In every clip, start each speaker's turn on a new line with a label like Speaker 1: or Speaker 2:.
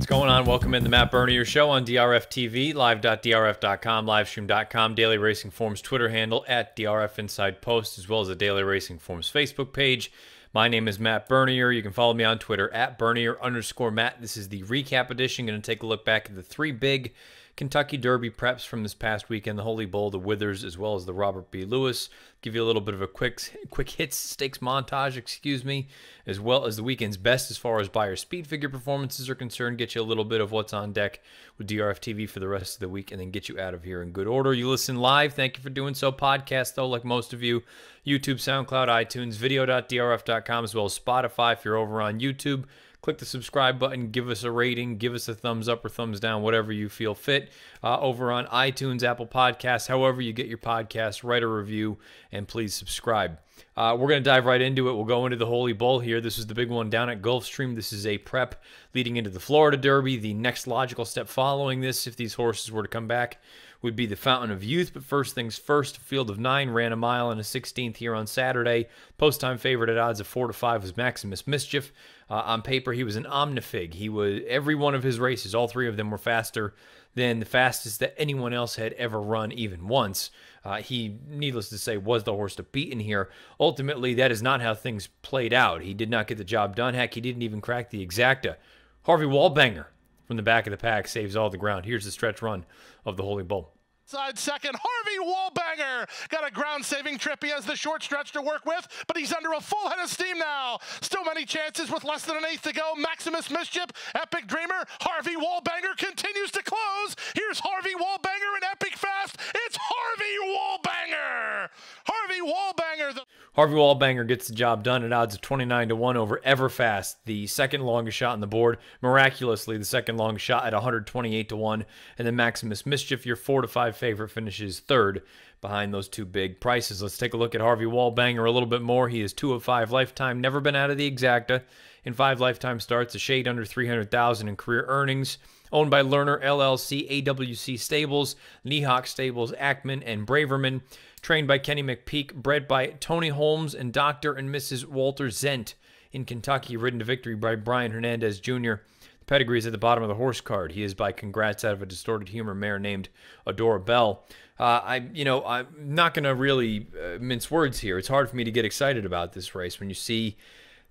Speaker 1: going on? Welcome in the Matt Bernier Show on DRF TV, live.drf.com, livestream.com, Daily Racing Forms Twitter handle at DRF Inside Post, as well as the Daily Racing Forms Facebook page. My name is Matt Bernier. You can follow me on Twitter at Bernier_Matt. This is the recap edition. Going to take a look back at the three big Kentucky Derby preps from this past weekend, the Holy Bull, the Withers, as well as the Robert B. Lewis. Give you a little bit of a quick hits stakes montage, as well as the weekend's best as far as buyer speed figure performances are concerned. Get you a little bit of what's on deck with DRF TV for the rest of the week, and then get you out of here in good order. You listen live. Thank you for doing so. Podcast, though, like most of you, YouTube, SoundCloud, iTunes, video.drf.com, as well as Spotify if you're over on YouTube. Click the subscribe button, give us a rating, give us a thumbs up or thumbs down, whatever you feel fit. Over on iTunes, Apple Podcasts, however you get your podcasts, write a review, and please subscribe. We're going to dive right into it. We'll go into the Holy Bull here. This is the big one down at Gulfstream. This is a prep leading into the Florida Derby. The next logical step following this, if these horses were to come back, would be the Fountain of Youth. But first things first, field of 9 ran a mile and a 16th here on Saturday. Post-time favorite at odds of 4-5 was Maximus Mischief. On paper, he was an omnifig. He was every one of his races, all three of them were faster than the fastest that anyone else had ever run even once. He, needless to say, was the horse to beat in here. Ultimately, that is not how things played out. He did not get the job done. Heck, he didn't even crack the exacta. Harvey Wallbanger from the back of the pack saves all the ground. Here's the stretch run of the Holy Bull.
Speaker 2: Side second, Harvey Wallbanger got a ground-saving trip. He has the short stretch to work with, but he's under a full head of steam now. Still many chances with less than an eighth to go. Maximus Mischief, Epic Dreamer, Harvey Wallbanger continues to close. Here's Harvey Wallbanger in Epic Fast. It's Harvey Wallbanger. Harvey Wallbanger.
Speaker 1: Harvey Wallbanger gets the job done at odds of 29-1 over Everfast, the second longest shot on the board. Miraculously, the second longest shot at 128-1. And then Maximus Mischief, your 4-5 favorite, finishes third behind those two big prices. Let's take a look at Harvey Wallbanger a little bit more. He is 2 of 5 lifetime, never been out of the exacta in 5 lifetime starts, a shade under $300,000 in career earnings. Owned by Lerner LLC, AWC Stables, Niehawk Stables, Ackman, and Braverman. Trained by Kenny McPeak, bred by Tony Holmes and Dr. and Mrs. Walter Zent in Kentucky, ridden to victory by Brian Hernandez Jr. The pedigree is at the bottom of the horse card. He is by Congrats out of a distorted humor mare named Adora Bell. I'm not going to really mince words here. It's hard for me to get excited about this race when you see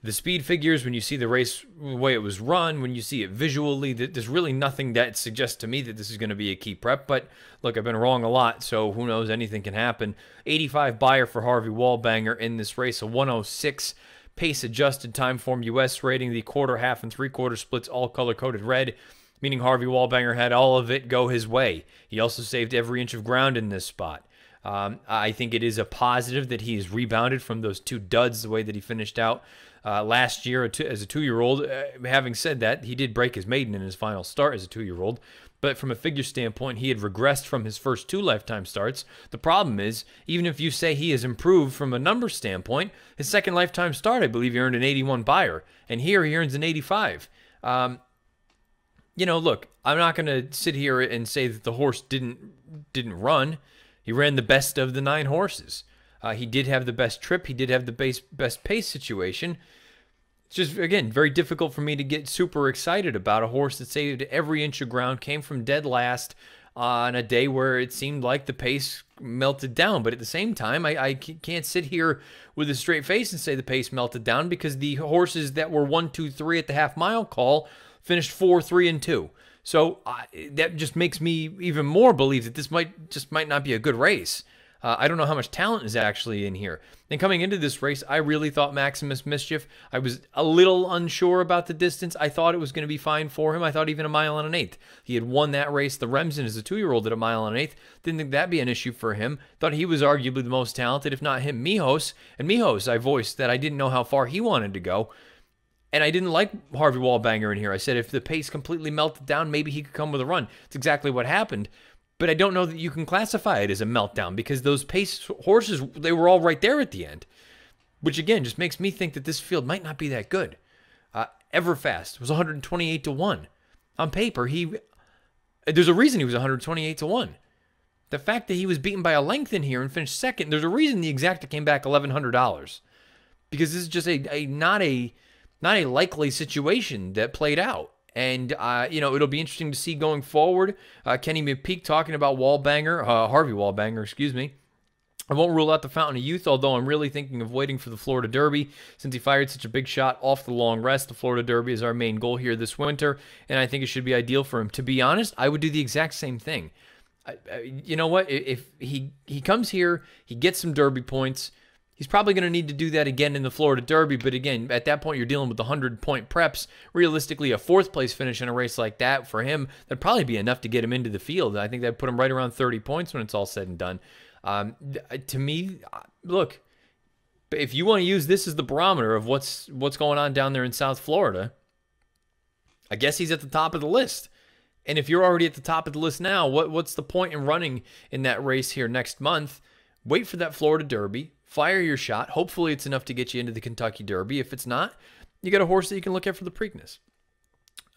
Speaker 1: the speed figures, when you see the race, the way it was run, when you see it visually. There's really nothing that suggests to me that this is going to be a key prep. But look, I've been wrong a lot, so who knows? Anything can happen. 85 buyer for Harvey Wallbanger in this race, a 106 pace-adjusted time form U.S. rating. The quarter, half, and three-quarter splits all color-coded red, meaning Harvey Wallbanger had all of it go his way. He also saved every inch of ground in this spot. I think it is a positive that he has rebounded from those two duds the way that he finished out last year as a 2-year-old. Having said that, he did break his maiden in his final start as a 2-year-old. But from a figure standpoint, he had regressed from his first 2 lifetime starts. The problem is, even if you say he has improved from a number standpoint, his second lifetime start, I believe he earned an 81 buyer. And here he earns an 85. Look, I'm not going to sit here and say that the horse didn't run. He ran the best of the 9 horses. He did have the best trip. He did have the best pace situation. It's just, again, very difficult for me to get super excited about a horse that saved every inch of ground, came from dead last on a day where it seemed like the pace melted down. But at the same time, I can't sit here with a straight face and say the pace melted down, because the horses that were 1, 2, 3 at the half-mile call finished 4, 3, and 2. So that just makes me even more believe that this might not be a good race. I don't know how much talent is actually in here. And coming into this race, I really thought Maximus Mischief. I was a little unsure about the distance. I thought it was going to be fine for him. I thought even a mile and an eighth. He had won that race, the Remsen, as a 2-year-old at a mile and an eighth. Didn't think that'd be an issue for him. Thought he was arguably the most talented, if not him, Mijos. And Mijos, I voiced that I didn't know how far he wanted to go. And I didn't like Harvey Wallbanger in here. I said if the pace completely melted down, maybe he could come with a run. It's exactly what happened. But I don't know that you can classify it as a meltdown, because those pace horses, they were all right there at the end. Which, again, just makes me think that this field might not be that good. Everfast was 128-1. On paper, there's a reason he was 128-1. The fact that he was beaten by a length in here and finished second, there's a reason the exacta came back $1,100. Because this is just not a likely situation that played out. And, it'll be interesting to see going forward. Kenny McPeak talking about Harvey Wallbanger, excuse me. I won't rule out the Fountain of Youth, although I'm really thinking of waiting for the Florida Derby. Since he fired such a big shot off the long rest, the Florida Derby is our main goal here this winter, and I think it should be ideal for him. To be honest, I would do the exact same thing. You know what? If he comes here, he gets some Derby points. He's probably going to need to do that again in the Florida Derby, but again, at that point, you're dealing with the 100-point preps. Realistically, a fourth-place finish in a race like that for him, that'd probably be enough to get him into the field. I think that'd put him right around 30 points when it's all said and done. To me, look, if you want to use this as the barometer of what's going on down there in South Florida, I guess he's at the top of the list. And if you're already at the top of the list now, what's the point in running in that race here next month? Wait for that Florida Derby, fire your shot. Hopefully it's enough to get you into the Kentucky Derby. If it's not, you got a horse that you can look at for the Preakness.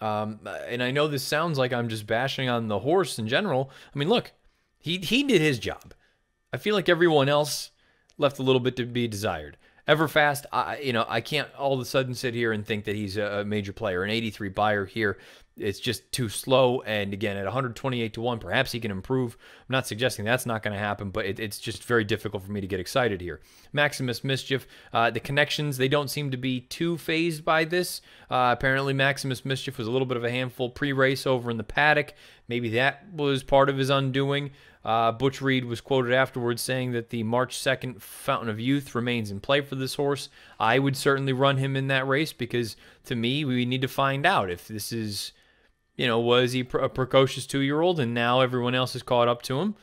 Speaker 1: And I know this sounds like I'm just bashing on the horse in general. I mean, look, he did his job. I feel like everyone else left a little bit to be desired. Everfast, I can't all of a sudden sit here and think that he's a major player. An 83 buyer here, it's just too slow. And again, at 128 to 1, perhaps he can improve. I'm not suggesting that's not going to happen, but it's just very difficult for me to get excited here. Maximus Mischief, the connections, they don't seem to be too phased by this. Apparently, Maximus Mischief was a little bit of a handful pre-race over in the paddock. Maybe that was part of his undoing. Butch Reed was quoted afterwards saying that the March 2nd Fountain of Youth remains in play for this horse. I would certainly run him in that race because, to me, we need to find out if this is, was he a precocious 2-year-old and now everyone else has caught up to him?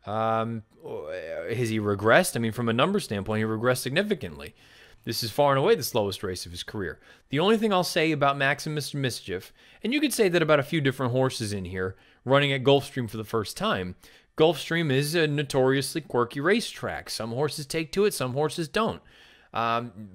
Speaker 1: Has he regressed? I mean, from a number standpoint, he regressed significantly. This is far and away the slowest race of his career. The only thing I'll say about Maximus Mischief, and you could say that about a few different horses in here running at Gulfstream for the first time, Gulfstream is a notoriously quirky racetrack. Some horses take to it, some horses don't.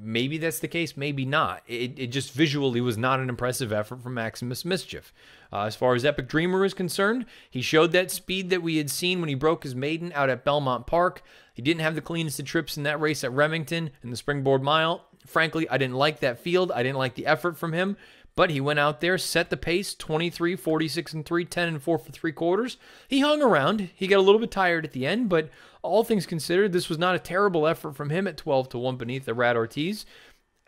Speaker 1: Maybe that's the case, maybe not. It just visually was not an impressive effort from Maximus Mischief. As far as Epic Dreamer is concerned, he showed that speed that we had seen when he broke his maiden out at Belmont Park. He didn't have the cleanest of trips in that race at Remington in the Springboard Mile. Frankly, I didn't like that field. I didn't like the effort from him. But he went out there, set the pace, 23, 46 and 3, 10 and 4 for 3/4. He hung around. He got a little bit tired at the end, but all things considered, this was not a terrible effort from him at 12 to 1 beneath the Rad Ortiz.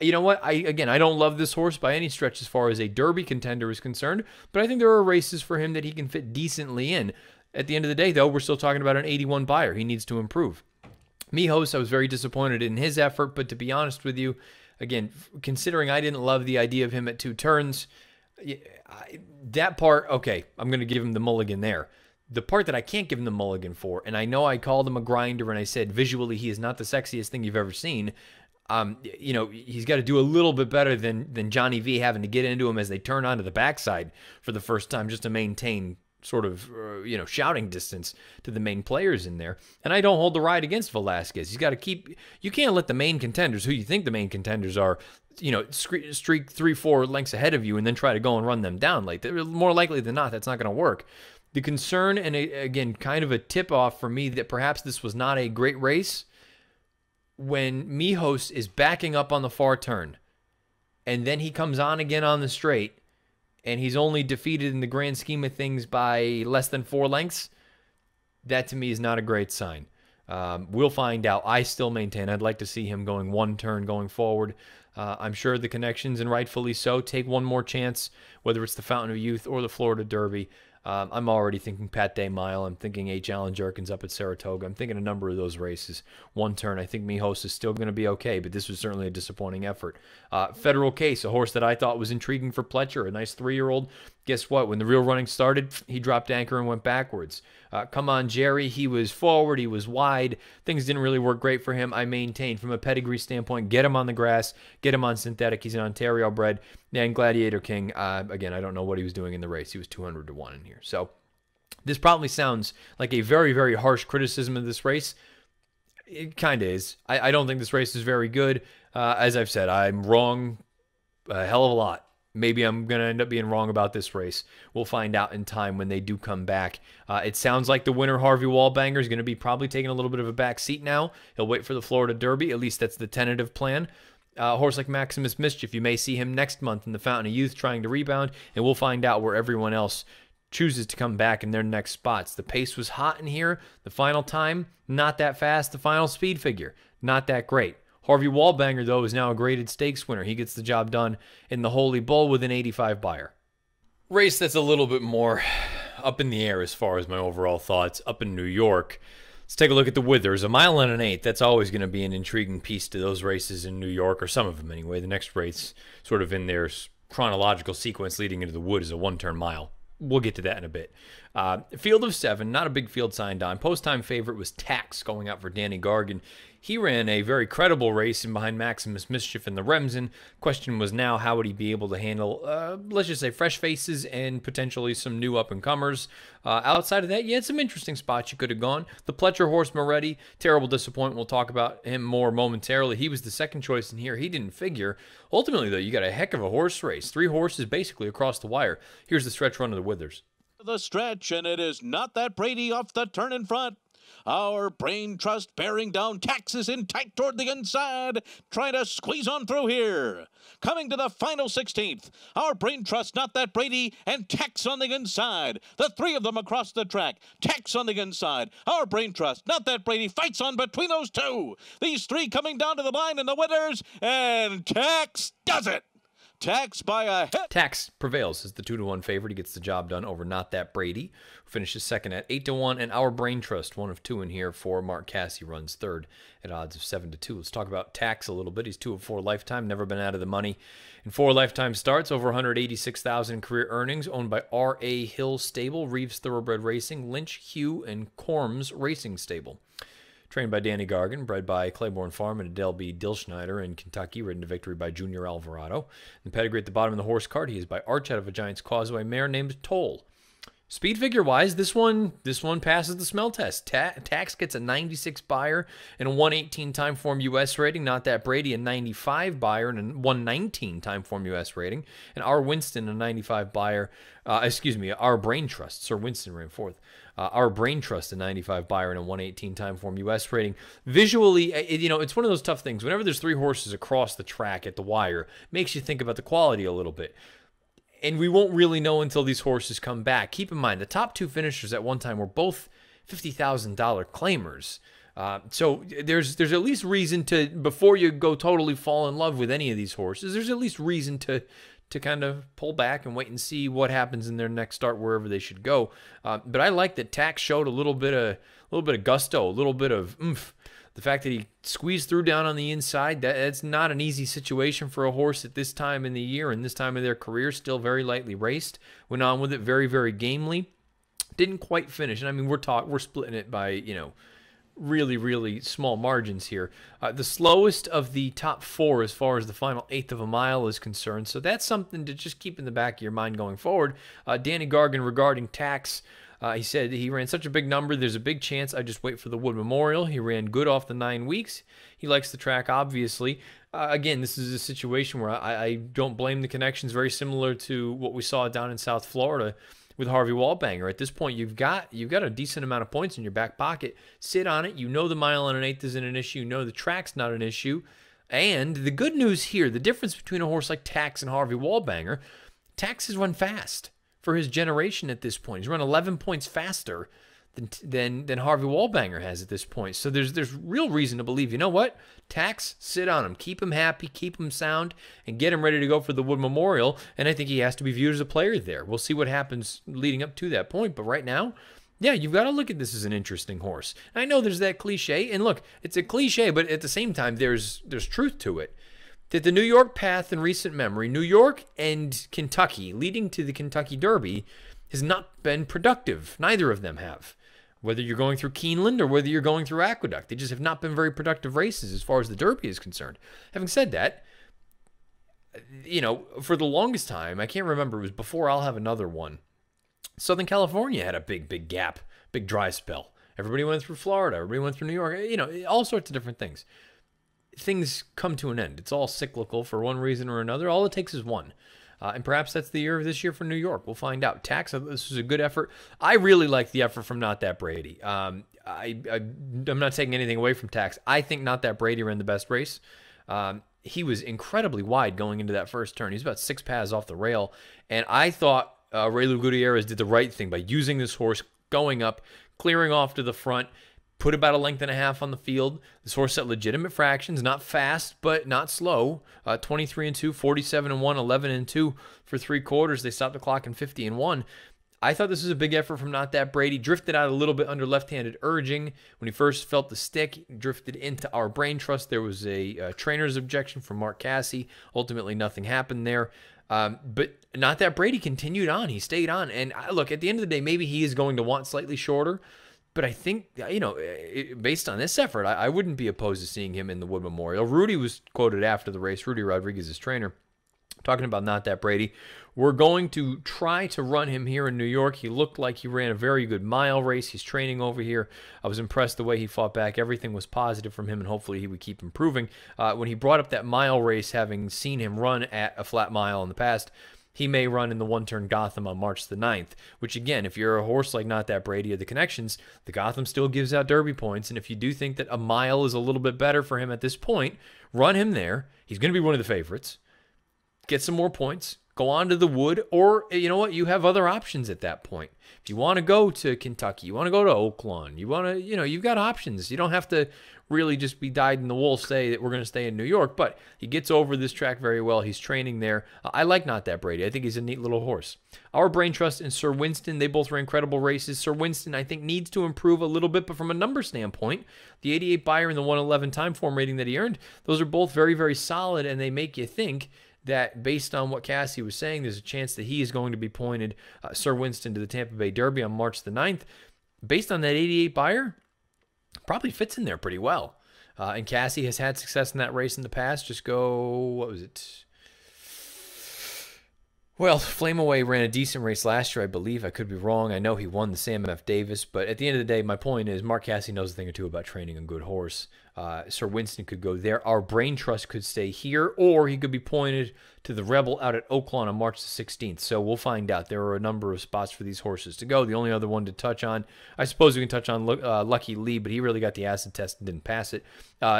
Speaker 1: You know what? I don't love this horse by any stretch as far as a Derby contender is concerned, but I think there are races for him that he can fit decently in. At the end of the day, though, we're still talking about an 81 buyer. He needs to improve. Mijos, I was very disappointed in his effort, but to be honest with you, again, considering I didn't love the idea of him at 2 turns, that part, okay, I'm going to give him the mulligan there. The part that I can't give him the mulligan for, and I know I called him a grinder and I said visually he is not the sexiest thing you've ever seen. He's got to do a little bit better than Johnny V having to get into him as they turn onto the backside for the first time just to maintain sort of, shouting distance to the main players in there. And I don't hold the ride against Velasquez. He's got to keep, you can't let the main contenders, who you think the main contenders are, streak 3-4 lengths ahead of you and then try to go and run them down. Like, more likely than not, that's not going to work. The concern, and again, kind of a tip-off for me that perhaps this was not a great race, when Mijos is backing up on the far turn, and then he comes on again on the straight, and he's only defeated in the grand scheme of things by less than 4 lengths, that to me is not a great sign. We'll find out. I still maintain I'd like to see him going 1 turn going forward. I'm sure the connections, and rightfully so, take one more chance, whether it's the Fountain of Youth or the Florida Derby. I'm already thinking Pat Day Mile. I'm thinking H. Allen Jerkins up at Saratoga. I'm thinking a number of those races. 1 turn. I think Mijos is still going to be okay, but this was certainly a disappointing effort. Federal Case, a horse that I thought was intriguing for Pletcher, a nice 3-year-old. Guess what? When the real running started, he dropped anchor and went backwards. Come on, Jerry. He was forward. He was wide. Things didn't really work great for him. I maintain, from a pedigree standpoint, get him on the grass, get him on synthetic. He's an Ontario bred. And Gladiator King, again, I don't know what he was doing in the race. He was 200 to 1 in here. So this probably sounds like a very, very harsh criticism of this race. It kind of is. I don't think this race is very good. As I've said, I'm wrong a hell of a lot. Maybe I'm going to end up being wrong about this race. We'll find out in time when they do come back. It sounds like the winner, Harvey Wallbanger, is going to be probably taking a little bit of a back seat now. He'll wait for the Florida Derby. At least that's the tentative plan. A horse like Maximus Mischief, you may see him next month in the Fountain of Youth trying to rebound, and we'll find out where everyone else chooses to come back in their next spots. The pace was hot in here. The final time, not that fast. The final speed figure, not that great. Harvey Wallbanger, though, is now a graded stakes winner. He gets the job done in the Holy Bull with an 85 buyer. Race that's a little bit more up in the air as far as my overall thoughts, up in New York. Let's take a look at the Withers. 1.125 That's always going to be an intriguing piece to those races in New York, or some of them anyway. The next race, sort of in their chronological sequence leading into the Wood, is a 1-turn mile. We'll get to that in a bit. Field of 7, not a big field signed on. Post-time favorite was Tax, going out for Danny Gargan. He ran a very credible race in behind Maximus Mischief in the Remsen. Question was now, how would he be able to handle, let's just say, fresh faces and potentially some new up-and-comers? Outside of that, you had some interesting spots you could have gone. The Pletcher horse, Moretti, terrible disappointment. We'll talk about him more momentarily. He was the second choice in here. He didn't figure. Ultimately, though, you got a heck of a horse race. 3 horses basically across the wire. Here's the stretch run of the Withers.
Speaker 3: The stretch, and it is Not That Brady off the turn in front. Our Brain Trust bearing down, Taxes in tight toward the inside, trying to squeeze on through here. Coming to the final 16th, our Brain Trust, Not That Brady, and Tax on the inside. The 3 of them across the track. Tax on the inside. Our Brain Trust, Not That Brady, fights on between those 2. These 3 coming down to the line in the winners, and Tax does it. Tax by a head.
Speaker 1: Tax prevails as the 2-1 favorite. He gets the job done over Not That Brady, who finishes second at 8-1, and Our Brain Trust, 1 of 2 in here for Mark Cassie, runs third at odds of 7-2. Let's talk about Tax a little bit. He's 2 of 4 lifetime, never been out of the money in 4 lifetime starts, over 186,000 career earnings, owned by R.A. Hill Stable, Reeves Thoroughbred Racing, Lynch, Hugh, and Corms Racing Stable. Trained by Danny Gargan, bred by Claiborne Farm and Adele B. Dilschneider in Kentucky, ridden to victory by Junior Alvarado. The pedigree at the bottom of the horse card, he is by Arch out of a Giant's Causeway mare named Toll. Speed figure-wise, this one passes the smell test. Tax gets a 96 buyer and a 118 time form U.S. rating. Not That Brady, a 95 buyer and a 119 time form U.S. rating. And Our Winston, a 95 buyer. Our Brain Trust. Sir Winston ran fourth. Our Brain Trust, a 95 buyer and a 118 time form U.S. rating. Visually, it's one of those tough things. Whenever there's 3 horses across the track at the wire, it makes you think about the quality a little bit. And we won't really know until these horses come back. Keep in mind, the top 2 finishers at one time were both $50,000 claimers. So there's at least reason to, before you go totally fall in love with any of these horses, there's at least reason to kind of pull back and wait and see what happens in their next start wherever they should go. But I like that Tax showed a little bit of gusto, a little bit of oomph. The fact that he squeezed through down on the inside, that's not an easy situation for a horse at this time in the year and this time of their career. Still very lightly raced. Went on with it very, very gamely. Didn't quite finish. And I mean, we're splitting it by, really, really small margins here. The slowest of the top 4 as far as the final 1/8 of a mile is concerned. So that's something to just keep in the back of your mind going forward. Danny Gargan regarding Tax, he said he ran such a big number, there's a big chance I just wait for the Wood Memorial. He ran good off the 9 weeks. He likes the track, obviously. Again, this is a situation where I don't blame the connections. Very similar to what we saw down in South Florida with Harvey Wallbanger. At this point, you've got a decent amount of points in your back pocket. Sit on it. You know the 1.125 isn't an issue. You know the track's not an issue. And the good news here, the difference between a horse like Tax and Harvey Wallbanger, Tax has run fast for his generation at this point. He's run 11 points faster than Harvey Wallbanger has at this point. So there's real reason to believe, you know what? Tax, sit on him. Keep him happy, keep him sound, and get him ready to go for the Wood Memorial. And I think he has to be viewed as a player there. We'll see what happens leading up to that point. But right now, yeah, you've got to look at this as an interesting horse. I know there's that cliche. And look, it's a cliche, but at the same time, there's truth to it. That the New York path in recent memory, New York and Kentucky, leading to the Kentucky Derby, has not been productive. Neither of them have. Whether you're going through Keeneland or whether you're going through Aqueduct, they just have not been very productive races as far as the Derby is concerned. Having said that, for the longest time, I can't remember, it was before I'll Have Another One, Southern California had a big gap, big dry spell. Everybody went through Florida, everybody went through New York, all sorts of different things. Things come to an end. It's all cyclical for one reason or another. All it takes is one. And perhaps that's the year of this year for New York. We'll find out. Tax, this was a good effort. I really like the effort from Not That Brady. I'm not taking anything away from Tax. I think Not That Brady ran the best race. he was incredibly wide going into that first turn. He was about 6 paths off the rail. And I thought Raylu Gutierrez did the right thing by using this horse, going up, clearing off to the front, put about a length and a half on the field. This horse set legitimate fractions, not fast, but not slow. 23-2, 47-1, 11-2 for 3/4. They stopped the clock in 50-1. I thought this was a big effort from Not That Brady. Drifted out a little bit under left-handed urging. When he first felt the stick, drifted into Our Brain Trust. There was a trainer's objection from Mark Casse. Ultimately, nothing happened there. But Not That Brady continued on. He stayed on. And look, at the end of the day, maybe he is going to want slightly shorter. But I think, based on this effort, I wouldn't be opposed to seeing him in the Wood Memorial. Rudy was quoted after the race, Rudy Rodriguez's trainer, talking about Not That Brady. We're going to try to run him here in New York. He looked like he ran a very good mile race. He's training over here. I was impressed the way he fought back. Everything was positive from him, and hopefully he would keep improving. When he brought up that mile race, having seen him run at a flat mile in the past, he may run in the one-turn Gotham on March the 9th, which, again, if you're a horse like Not That Brady or the connections, the Gotham still gives out Derby points, and if you do think that a mile is a little bit better for him at this point, run him there. He's going to be one of the favorites. Get some more points. Go on to the Wood, or you know what? You have other options at that point. If you want to go to Kentucky, you want to go to Oaklawn, you want to, you've got options. You don't have to really just be dyed in the wool, say that we're going to stay in New York, but he gets over this track very well. He's training there. I like Not That Brady. I think he's a neat little horse. Our Brain Trust and Sir Winston, they both ran incredible races. Sir Winston, I think, needs to improve a little bit, but from a number standpoint, the 88 Beyer and the 111 time form rating that he earned, those are both very, very solid, and they make you think that based on what Casse was saying, there's a chance that he is going to be pointed, Sir Winston, to the Tampa Bay Derby on March the 9th. Based on that 88 Beyer, probably fits in there pretty well. And Casse has had success in that race in the past. Just go, what was it? Well, Flame Away ran a decent race last year, I believe. I could be wrong. I know he won the Sam F. Davis. But at the end of the day, my point is Mark Casse knows a thing or two about training a good horse. Sir Winston could go there. Our Brain Trust could stay here, or he could be pointed to the Rebel out at Oaklawn on March the 16th. So we'll find out. There are a number of spots for these horses to go. The only other one to touch on, I suppose we can touch on Lucky Lee, but he really got the acid test and didn't pass it.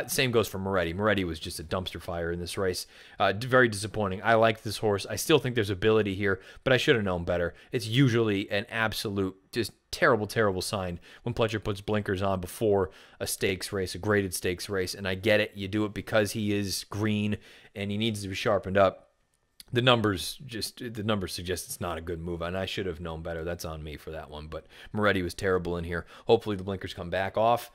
Speaker 1: Same goes for Moretti. Moretti was just a dumpster fire in this race. Very disappointing. I like this horse. I still think there's ability here, but I should have known better. It's usually an absolute just terrible, terrible sign when Pletcher puts blinkers on before a stakes race, a graded stakes race. And I get it. You do it because he is green and he needs to be sharpened up. The numbers suggest it's not a good move, and I should have known better. That's on me for that one. But Moretti was terrible in here. Hopefully the blinkers come back off.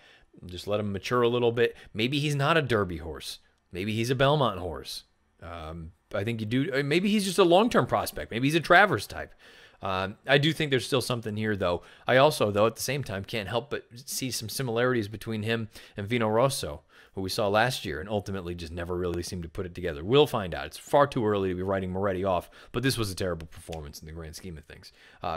Speaker 1: Just let him mature a little bit. Maybe he's not a Derby horse. Maybe he's a Belmont horse. I think you do. Maybe he's just a long-term prospect. Maybe he's a Travers type. I do think there's still something here, though. I also, though, at the same time, can't help but see some similarities between him and Vino Rosso, who we saw last year and ultimately just never really seemed to put it together. We'll find out. It's far too early to be writing Moretti off, but this was a terrible performance in the grand scheme of things.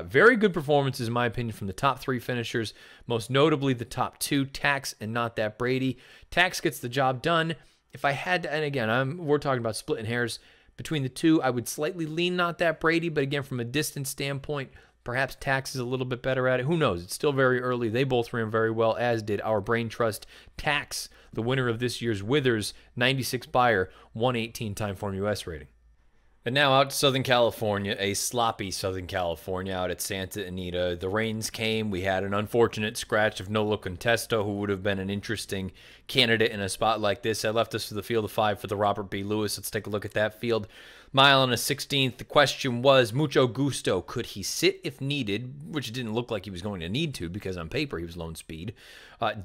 Speaker 1: Very good performances, in my opinion, from the top three finishers, most notably the top two, Tax and Not That Brady. Tax gets the job done. If I had to, and again, we're talking about splitting hairs between the two, I would slightly lean Not That Brady, but again, from a distance standpoint, perhaps Tax is a little bit better at it. Who knows? It's still very early. They both ran very well, as did Our Brain Trust. Tax, the winner of this year's Withers, 96 Beyer, 118 time form US rating. And now out to Southern California, a sloppy Southern California out at Santa Anita. The rains came. We had an unfortunate scratch of Nolo Contesto, who would have been an interesting candidate in a spot like this. I left us for the field of 5 for the Robert B. Lewis. Let's take a look at that field. Mile and a 16th. The question was, Mucho Gusto, could he sit if needed, which it didn't look like he was going to need to because on paper he was lone speed.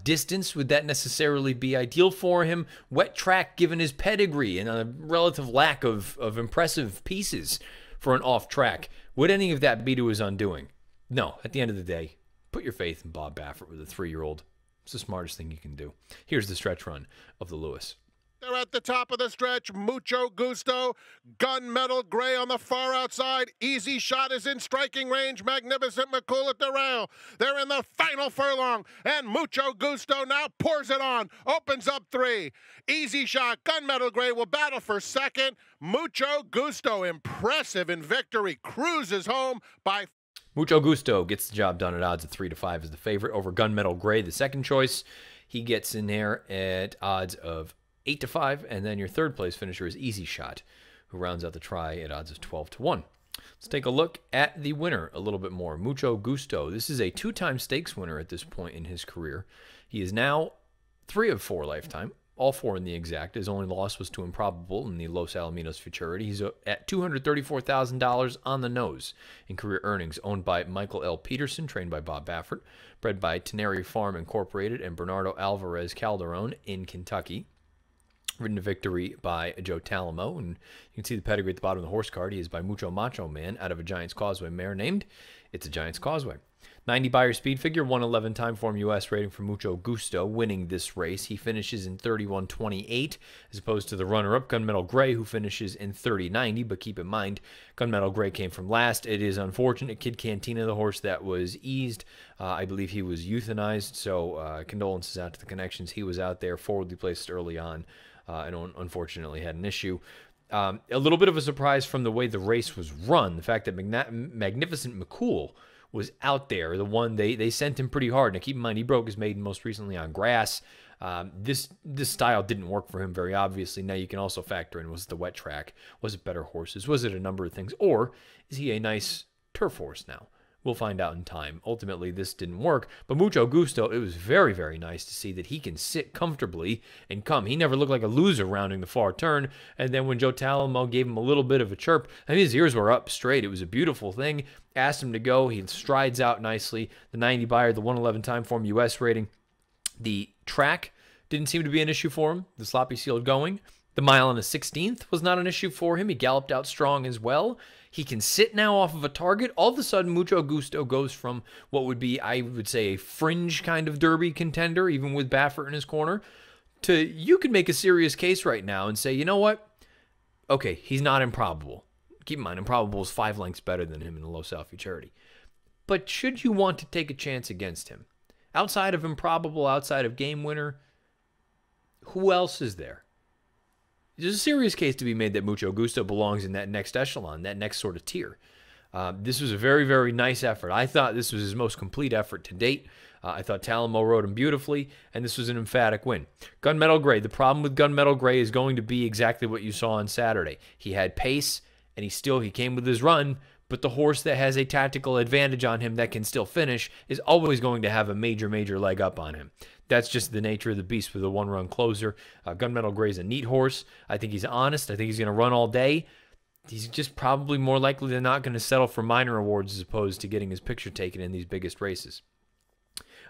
Speaker 1: Distance, would that necessarily be ideal for him? Wet track, given his pedigree and a relative lack of impressive pieces for an off track. Would any of that be to his undoing? No, at the end of the day, put your faith in Bob Baffert with a 3-year-old. It's the smartest thing you can do. Here's the stretch run of the Lewis.
Speaker 4: They're at the top of the stretch. Mucho Gusto. Gunmetal Gray on the far outside. Easy Shot is in striking range. Magnificent McCool at the rail. They're in the final furlong. And Mucho Gusto now pours it on. Opens up 3. Easy Shot. Gunmetal Gray will battle for second. Mucho Gusto, impressive in victory, cruises home by...
Speaker 1: Mucho Gusto gets the job done at odds of 3-5 as the favorite over Gunmetal Gray, the second choice. He gets in there at odds of 8-5, and then your third place finisher is Easy Shot, who rounds out the try at odds of 12-1. Let's take a look at the winner a little bit more. Mucho Gusto. This is a 2-time stakes winner at this point in his career. He is now 3 of 4 lifetime, all 4 in the exact. His only loss was to Improbable in the Los Alamitos Futurity. He's at $234,000 on the nose in career earnings, owned by Michael L. Peterson, trained by Bob Baffert, bred by Teneri Farm Incorporated and Bernardo Alvarez Calderon in Kentucky. Ridden to victory by Joe Talamo, and you can see the pedigree at the bottom of the horse card. He is by Mucho Macho Man out of a Giants Causeway mare named It's a Giants Causeway. 90 Beyer speed figure, 111 time form U.S. rating for Mucho Gusto, winning this race. He finishes in 31.28 as opposed to the runner-up Gunmetal Gray, who finishes in 30.90. But keep in mind, Gunmetal Gray came from last. It is unfortunate. Kid Cantina, the horse that was eased, I believe he was euthanized. So condolences out to the connections. He was out there, forwardly placed early on. And unfortunately had an issue. A little bit of a surprise from the way the race was run. The fact that Magnificent McCool was out there, the one they sent him pretty hard. Now keep in mind, he broke his maiden most recently on grass. This style didn't work for him very obviously. Now you can also factor in, was it the wet track? Was it better horses? Was it a number of things? Or is he a nice turf horse now? We'll find out in time. Ultimately, this didn't work. But Mucho Gusto, it was very, very nice to see that he can sit comfortably and come. He never looked like a loser rounding the far turn. And then when Joe Talamo gave him a little bit of a chirp, I mean, his ears were up straight. It was a beautiful thing. Asked him to go. He strides out nicely. The 90 Beyer, the 111 time form U.S. rating. The track didn't seem to be an issue for him. The sloppy sealed going. The mile and a 16th was not an issue for him. He galloped out strong as well. He can sit now off of a target. All of a sudden, Mucho Gusto goes from what would be, I would say, a fringe kind of Derby contender, even with Baffert in his corner, to you could make a serious case right now and say, you know what? Okay, he's not Improbable. Keep in mind, Improbable is 5 lengths better than him in the Los Al Futurity. But should you want to take a chance against him? Outside of Improbable, outside of Game Winner, who else is there? There's a serious case to be made that Mucho Gusto belongs in that next echelon, that next sort of tier. This was a very, very nice effort. I thought this was his most complete effort to date. I thought Talamo rode him beautifully, and this was an emphatic win. Gunmetal Gray. The problem with Gunmetal Gray is going to be exactly what you saw on Saturday. He had pace, and he came with his run, but the horse that has a tactical advantage on him that can still finish is always going to have a major, major leg up on him. That's just the nature of the beast with a one-run closer. Gunmetal Gray's a neat horse. I think he's honest. I think he's going to run all day. He's just probably more likely than not going to settle for minor awards as opposed to getting his picture taken in these biggest races.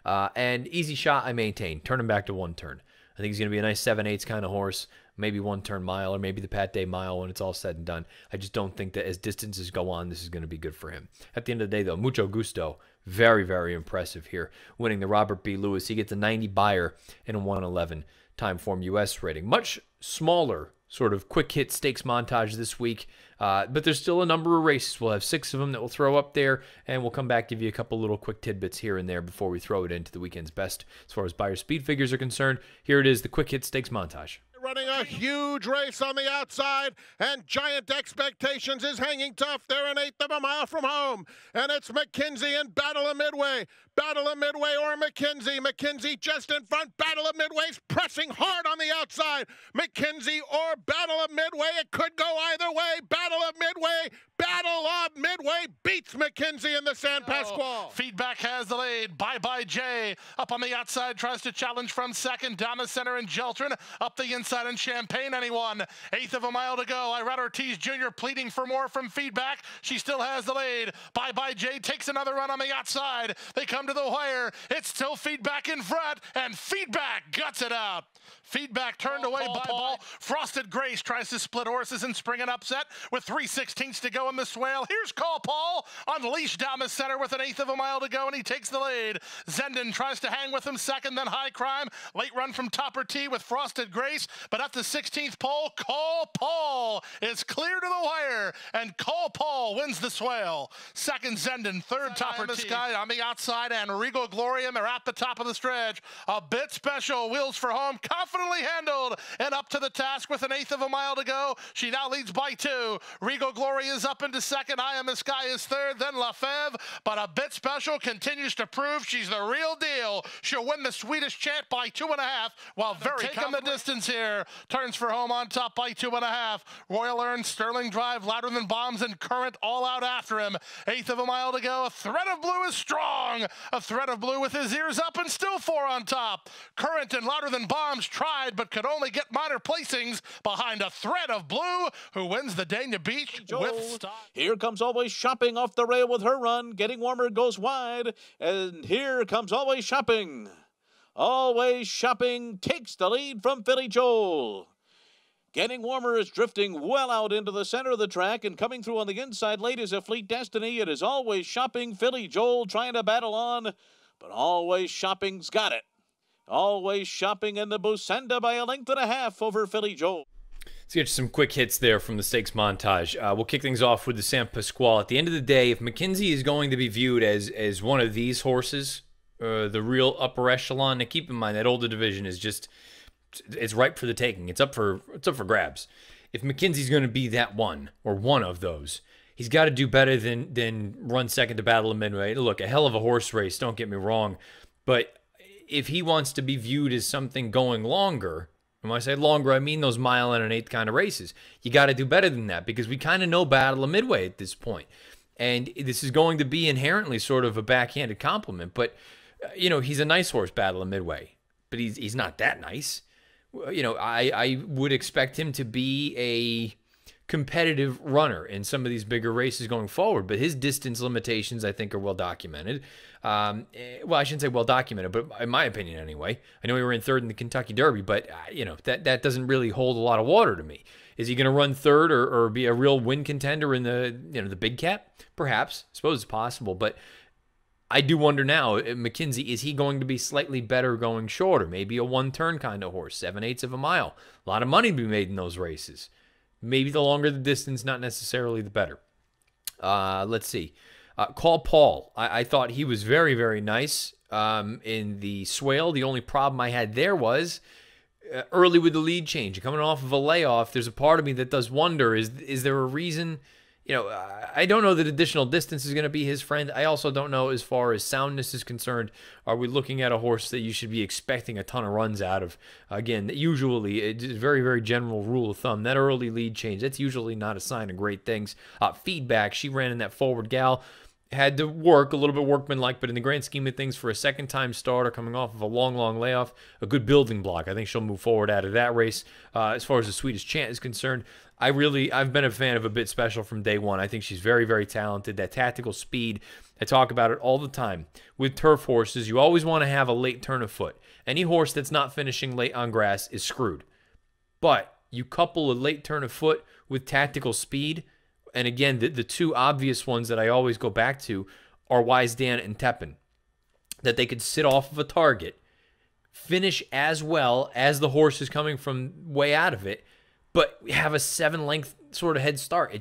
Speaker 1: And Easy Shot, I maintain. Turn him back to one turn. I think he's going to be a nice 7/8 kind of horse. Maybe one-turn mile or maybe the Pat Day mile when it's all said and done. I just don't think that as distances go on, this is going to be good for him. At the end of the day, though, Mucho Gusto, very, very impressive here, winning the Robert B. Lewis. He gets a 90 Beyer and a 111 time form U.S. rating. Much smaller sort of quick hit stakes montage this week, but there's still a number of races. We'll have 6 of them that we'll throw up there, and we'll come back, give you a couple little quick tidbits here and there before we throw it into the weekend's best as far as Beyer speed figures are concerned. Here it is, the quick hit stakes montage.
Speaker 4: Running a huge race on the outside, and Giant Expectations is hanging tough. They're an 1/8 of a mile from home, and it's McKenzie and Battle of Midway. Battle of Midway or McKenzie. McKenzie just in front. Battle of Midway's pressing hard on the outside. McKenzie or Battle of Midway. It could go either way. Battle of Midway. Battle of Midway beats McKenzie in the San Pasquale.
Speaker 2: Feedback has the lead. Bye-bye Jay. Up on the outside, tries to challenge from second. Down the center in Geltrin. Up the inside in Champagne, anyone. 1/8 of a mile to go. Irad Ortiz Jr. pleading for more from Feedback. She still has the lead. Bye-bye Jay takes another run on the outside. They come to the wire. It's still Feedback in front, and Feedback guts it out. Feedback turned away by ball. Frosted Grace tries to split horses and spring an upset with 3/16 to go in the swale. Here's Call Paul unleashed down the center with an 1/8 of a mile to go, and he takes the lead. Zenden tries to hang with him second, then High Crime. Late run from Topper T with Frosted Grace, but at the 16th pole, Call Paul is clear to the wire, and Call Paul wins the swale. Second Zenden, third Topper T. On the outside, and Regal Glorium are at the top of the stretch. A bit special, wheels for home, confidently handled, and up to the task with an eighth of a mile to go. She now leads by 2. Regal Glory is up into second. I Am the Sky is third, then LaFev. But a bit special continues to prove she's the real deal. She'll win the Swedish chant by 2.5, while very taking the distance here. Turns for home on top by 2.5. Royal Earn, Sterling Drive, Louder Than Bombs, and Current all out after him. Eighth of a mile to go. A Thread of Blue is strong. A Thread of Blue with his ears up and still 4 on top. Current and Louder Than Bombs tried but could only get minor placings behind a Thread of Blue, who wins the Dania Beach with style.
Speaker 3: Here comes Always Shopping off the rail with her run. Getting Warmer goes wide. And here comes Always Shopping. Always Shopping takes the lead from Philly Joel. Getting Warmer is drifting well out into the center of the track, and coming through on the inside late is a Fleet Destiny. It is Always Shopping. Philly Joel trying to battle on, but Always Shopping's got it. Always Shopping in the Busenda by a length and a half over Philly Joel.
Speaker 1: Let's get some quick hits there from the stakes montage. We'll kick things off with the San Pasquale. At the end of the day, if McKenzie is going to be viewed as one of these horses, the real upper echelon, now keep in mind that older division is just, it's ripe for the taking. It's up for grabs. If McKenzie's going to be that one or one of those, he's got to do better than run second to Battle of Midway. Look, a hell of a horse race, don't get me wrong, but if he wants to be viewed as something going longer, and when I say longer, I mean those mile and an eighth kind of races, you got to do better than that, because we kind of know Battle of Midway at this point, and this is going to be inherently sort of a backhanded compliment. But you know, he's a nice horse, Battle of Midway, but he's not that nice. You know, I would expect him to be a competitive runner in some of these bigger races going forward, but his distance limitations, I think, are well documented. Well, I shouldn't say well documented, but in my opinion anyway. I know he ran third in the Kentucky Derby, but you know, that doesn't really hold a lot of water to me. Is he going to run third or be a real win contender in the, you know, the big cap? Perhaps. I suppose it's possible, but I do wonder now, McKenzie, is he going to be slightly better going shorter? Maybe a one-turn kind of horse, 7/8 of a mile. A lot of money to be made in those races. Maybe the longer the distance, not necessarily the better. Let's see. Call Paul. I thought he was very, very nice in the Swale. The only problem I had there was early with the lead change. Coming off of a layoff, there's a part of me that does wonder, is there a reason? You know, I don't know that additional distance is going to be his friend. I also don't know, as far as soundness is concerned, are we looking at a horse that you should be expecting a ton of runs out of? Again, usually, it's a very, very general rule of thumb. That early lead change, that's usually not a sign of great things. Feedback, she ran in that forward gal. Had to work, a little bit workmanlike, but in the grand scheme of things, for a second-time starter coming off of a long, long layoff, a good building block. I think she'll move forward out of that race. As far as the Swedish chant is concerned, I've been a fan of A Bit Special from day one. I think she's very, very talented. That tactical speed, I talk about it all the time. With turf horses, you always want to have a late turn of foot. Any horse that's not finishing late on grass is screwed. But you couple a late turn of foot with tactical speed, and again, the two obvious ones that I always go back to are Wise Dan and Tepin. That they could sit off of a target, finish as well as the horse is coming from way out of it, but have a 7-length sort of head start.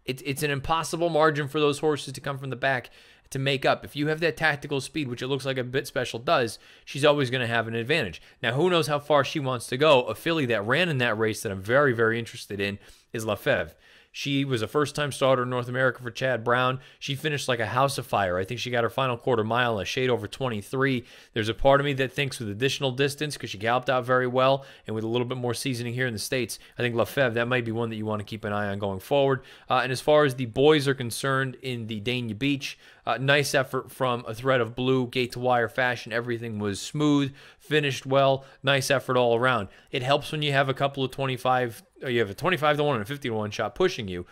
Speaker 1: It's an impossible margin for those horses to come from the back to make up. If you have that tactical speed, which it looks like A Bit Special does, she's always going to have an advantage. Now, who knows how far she wants to go? A filly that ran in that race that I'm very, very interested in is LaFev. She was a first-time starter in North America for Chad Brown. She finished like a house of fire. I think she got her final quarter mile a shade over 23. There's a part of me that thinks with additional distance, because she galloped out very well, and with a little bit more seasoning here in the States, I think LaFev, that might be one that you want to keep an eye on going forward. And as far as the boys are concerned in the Dania Beach, nice effort from A Thread of Blue, gate-to-wire fashion. Everything was smooth, finished well, nice effort all around. It helps when you have a couple of 25, you have a 25-1 and a 50-1 shot pushing you.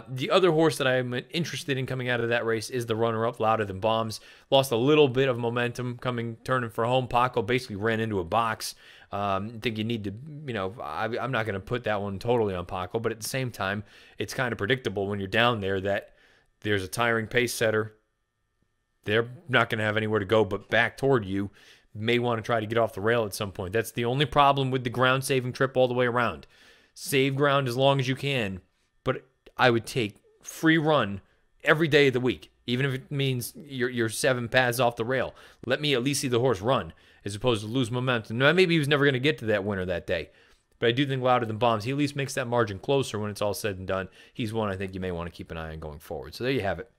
Speaker 1: The other horse that I'm interested in coming out of that race is the runner-up, Louder Than Bombs. Lost a little bit of momentum turning for home. Paco basically ran into a box. I think you need to, you know, I'm not going to put that one totally on Paco, but at the same time, it's kind of predictable when you're down there that there's a tiring pace setter. They're not going to have anywhere to go but back toward you. May want to try to get off the rail at some point. That's the only problem with the ground-saving trip all the way around. Save ground as long as you can, but I would take free run every day of the week. Even if it means you're 7 paths off the rail. Let me at least see the horse run as opposed to lose momentum. Now, maybe he was never going to get to that winner that day. But I do think Louder Than Bombs, he at least makes that margin closer when it's all said and done. He's one I think you may want to keep an eye on going forward. So there you have it.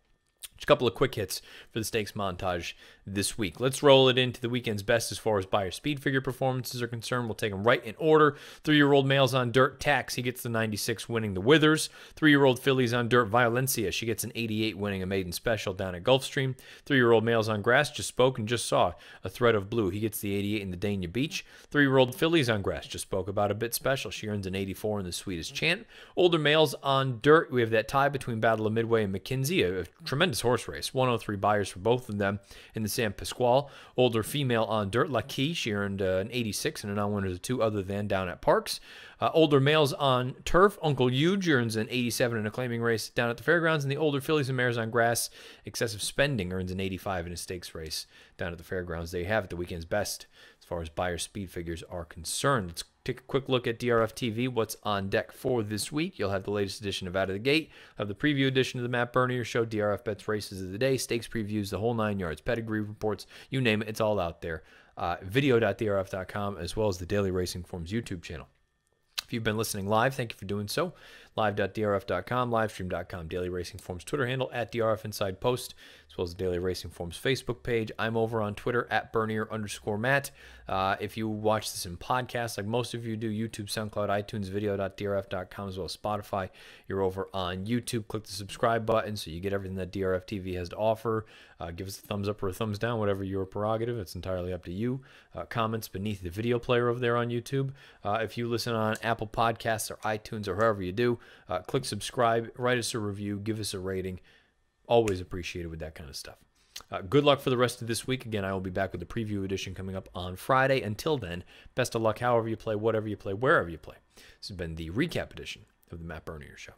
Speaker 1: Just a couple of quick hits for the stakes montage this week. Let's roll it into the weekend's best as far as Beyer speed figure performances are concerned. We'll take them right in order. 3-year-old males on dirt, Tax. He gets the 96 winning the Withers. 3-year-old fillies on dirt, Violencia. She gets an 88 winning a maiden special down at Gulfstream. 3-year-old males on grass, just spoke and just saw a thread of blue. He gets the 88 in the Dania Beach. 3-year-old fillies on grass, just spoke about a bit special. She earns an 84 in the Sweetest Chant. Older males on dirt, we have that tie between Battle of Midway and McKinsey, a tremendous horse race. 103 buyers for both of them in the San Pasquale. Older female on dirt, Lucky. She earned an 86 and a non-winners of 2 other than down at Parks. Older males on turf, Uncle Huge earns an 87 in a claiming race down at the fairgrounds. And the older fillies and mares on grass, Excessive Spending earns an 85 in a stakes race down at the fairgrounds. There you have it, the weekend's best as far as Beyer speed figures are concerned. Let's take a quick look at DRF TV, what's on deck for this week. You'll have the latest edition of Out of the Gate, have the preview edition of the Matt Bernier Show, DRF bets, races of the day, stakes previews, the whole 9 yards, pedigree reports, you name it, it's all out there. Video.drf.com, as well as the Daily Racing Forms YouTube channel. If you've been listening live, thank you for doing so. Live.drf.com, livestream.com, Daily Racing Forms Twitter handle at DRF Inside Post, as well as the Daily Racing Forms Facebook page. I'm over on Twitter at Bernier_Matt. If you watch this in podcast, like most of you do, YouTube, SoundCloud, iTunes, video.drf.com, as well as Spotify. You're over on YouTube. Click the subscribe button so you get everything that DRF TV has to offer. Give us a thumbs up or a thumbs down, whatever your prerogative. It's entirely up to you. Comments beneath the video player over there on YouTube. If you listen on Apple Podcasts or iTunes or wherever you do, click subscribe, write us a review, give us a rating. Always appreciated with that kind of stuff. Good luck for the rest of this week. Again, I will be back with the preview edition coming up on Friday. Until then, best of luck however you play, whatever you play, wherever you play. This has been the recap edition of the Matt Bernier Show.